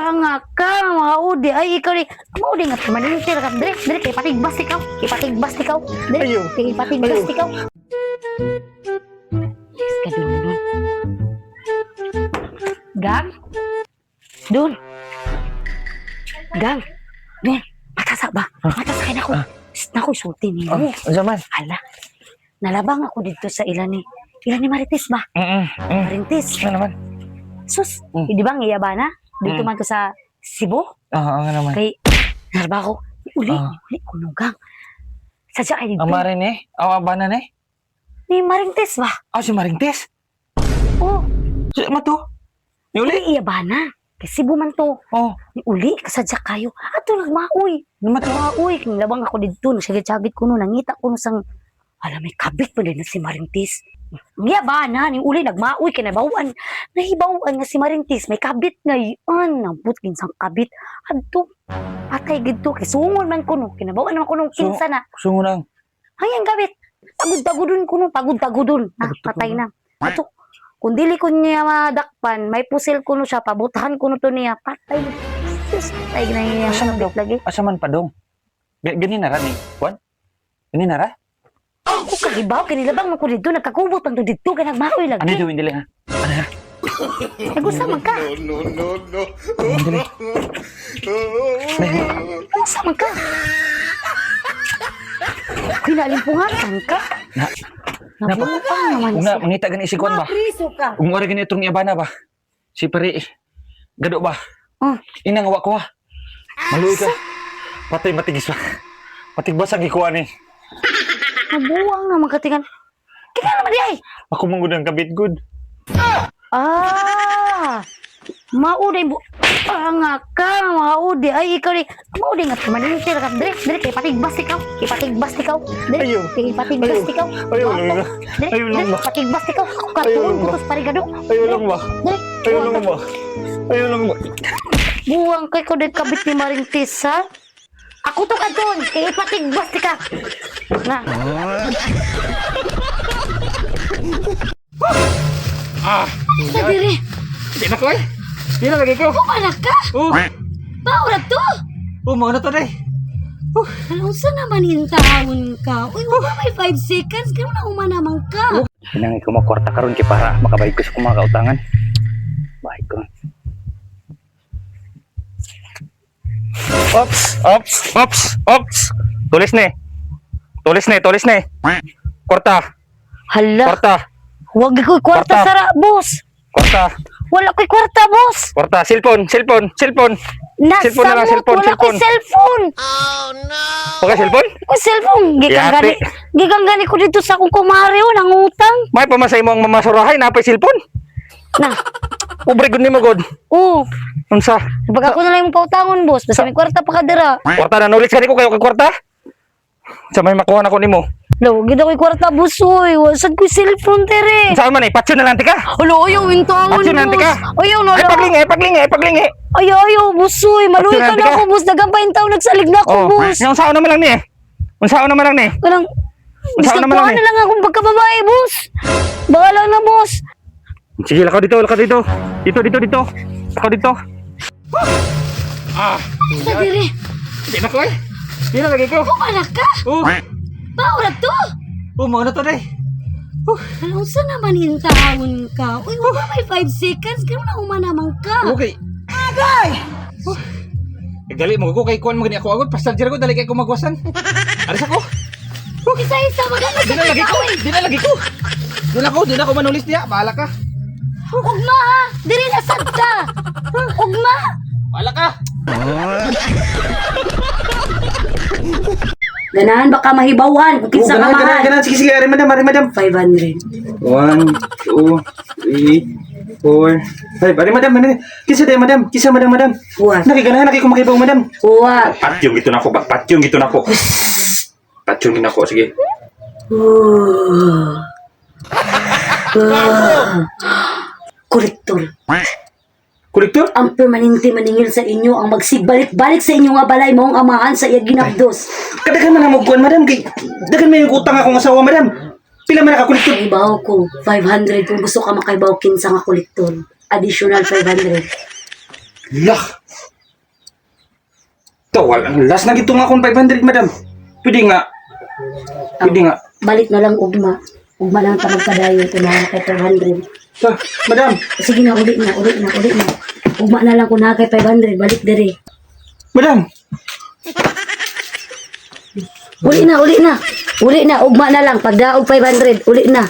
Nga ka, mga udi. Ay, ikaw ni. Mga udi nga, manintir ka. Dili, kay patigbas ikaw. Kay patigbas ikaw. Dili, Ayaw. kay patigbas Ayaw. ikaw. Yes, ka dun. Gang? Dun. Gang? Dun. Matasa ba? Matasa kayo na ko. Naku, sulti niyo. Ano man? Hala. Nalabang ako dito sa ilan ni Marites ba? Marites. Ano naman? Sus, di ba nga na? Dito man ko sa Cebu. Ano naman? Kay, narba ko, uli kunugang. Sadya ay dito. Amarin eh? Abanan eh? Ni Marites ba? Si Maringtes? Oh, Si Mato? Ni uli? uli iyabana. Kay Cebu man to. Ni uli, kasadya kayo. Ato nagmaoy. Nagmaoy. Kung labang ako dito, nagsagit-sagit ko no, nangita ko no sang, alam, may kabit pa din na si Marintis. Iyabana, ni uli, nagmaoy, kinabawan. Nahibawan nga si Marintis, may kabit ngayon. Nambut kinsang kabit. Adto, patay gito. Kay sungon man ko no, kinabawan naman ko nung kinsa na. Sungunang. Ay, ang kabit. Tagod-tagodon ko no, tagod-tagodon. Patay na. Ato, kung dili ko niya madakpan, may pusil ko no siya, pabutahan ko no to niya, patay. Sus, patay na niya. Asa man daw? Lagi. Asa man pa dong? Gani na ra ni? Juan? Gani na ra? Ako kagibaw, kinilabang mo ko dito, nagkakubot ang dito, kaya nagmaoy lagi. Ano daw hindi lang ha? Ano ha? Nagusa man ka. Hindi. Nagusa man ka. Kinalimpungan ka. Nabumpang naman siya. Ungita gani si Juan ba? Mapriso ka. Ung ora gani itong iyabana ba? Si Pari, gado ba? Inang awa ko ha? Maluwi ka. Patay matigis ba? Patigbas ang ikuha ni. Nabuwang naman katingan. Kaya naman di ay. Ako mong gudang kabit good. Mauday bu... nga ka, mauday. Ay, ikaw ni... Mauday nga, manintir ka. Dili, kay patigbas ikaw. Kay patigbas ikaw. Dili, Ayaw. kay patigbas ikaw. Ayaw lang ba? Ayaw lang ba? Patigbas ikaw. Ayaw Katuon, lang ba? putos parigado. Ayaw lang ba? Dili. Ayaw lang ba? Ayaw lang ba? Buwang kay ko din kabit ni Marintis, ha? Ako to ka doon. Kay patigbas ka. Na. Sa diri. Di na ko eh. Di na lagi ko. Kumanak ka. Bawal to. Mau na to day. Ano sa naman hintahon ka? Uy, wala may 5 seconds. Kaya na umanamang ka. Pinangin ko makwarta karon kay para makabayad ko sa mga kautangan. Bahay ko. Ops. Tulis ni. Kwarta. Hala. Kwarta. Huwag ko'y kwarta Kwarta. sara, boss. Kwarta. Wala ko'y kwarta, boss. Kwarta. Cellphone. Nasa Cellphone na lang, mo, wala ko'y cellphone. Okay, cellphone? Ko'y cellphone. Giganggani ko dito sa akong kumari, nangutang. May pamasay mo ang mamasurahay na pa cellphone. Na, Pobre gud nimo god. Unsa? pag ako na lang yung pautangon, boss. Basta may kwarta pa ka dira. Kwarta na nulit ko kayo kay kwarta. Sa may makuha na ko nimo. Lo, gida ko'y kwarta, boss, uy. Wasad ko'y cellphone, tere. Saan man patyo na lang tika. Alo, ayaw, wintangon, Patyo na lang tika. boss. Ayaw, no, Paglingi. Ayaw, boss, uy. Maluwi ka Patyo na, na tika. ako, boss. Nagampain tao, nagsalig na ako, boss. Yung saan naman lang ni. Unsaon naman lang ni. Walang, Saan naman lang diskutuhan na lang akong pagkababae, boss. Baka lang na, boss. Sige, lakaw dito. Dito. Lakaw dito. Sa diri. Di na ko eh. Di na lagi ko. Kumanak ka. Bawal to. Mau na to day. Ano sa naman hintahon ka? Uy, wala may 5 seconds. Kaya na umanamang ka. Okay. Gali mo ko kay kuan mo gani ako agad passenger ko dali kay ko magwasan. Aris ako. Isa-isa, maganda Di na ako manulis niya. Bahala ka. Ugma, ha? Diri na sad ka. Ugma. Bahala ka. Ganahan baka mahibawan kung kinsa ka mahal. Ganan. Sige, ari madam. 500. 1, 2, 3, 4, 5. Ari madam. Kisa madam. Buwan. Nakiganahan ko makibaw madam. Buwan. Patyong gito na ako. Patyong na ako, sige. Kolektor, ang permanente maningil sa inyo ang magsibalik-balik sa inyo nga balay mo ang amahan sa iya ginagdos. Kadagan man ang magkuhan madam. Dagan may utang akong asawa madam. Pila man nakakolektor? Ibaw ko, 500 kung gusto ka makaibaw kinsa nga kolektor. Additional 500. Lah, Tawal, last na gito nga akong 500, madam. Pwede nga. Pwede nga. Balik na lang ugma. Ugma lang ka magkadayon kung na kay 500. Madam, Sige na, uli na. Ugma na lang kung na kay 500, balik diri. madam. Uli na. Ugma na lang. Pag daog 500, uli na.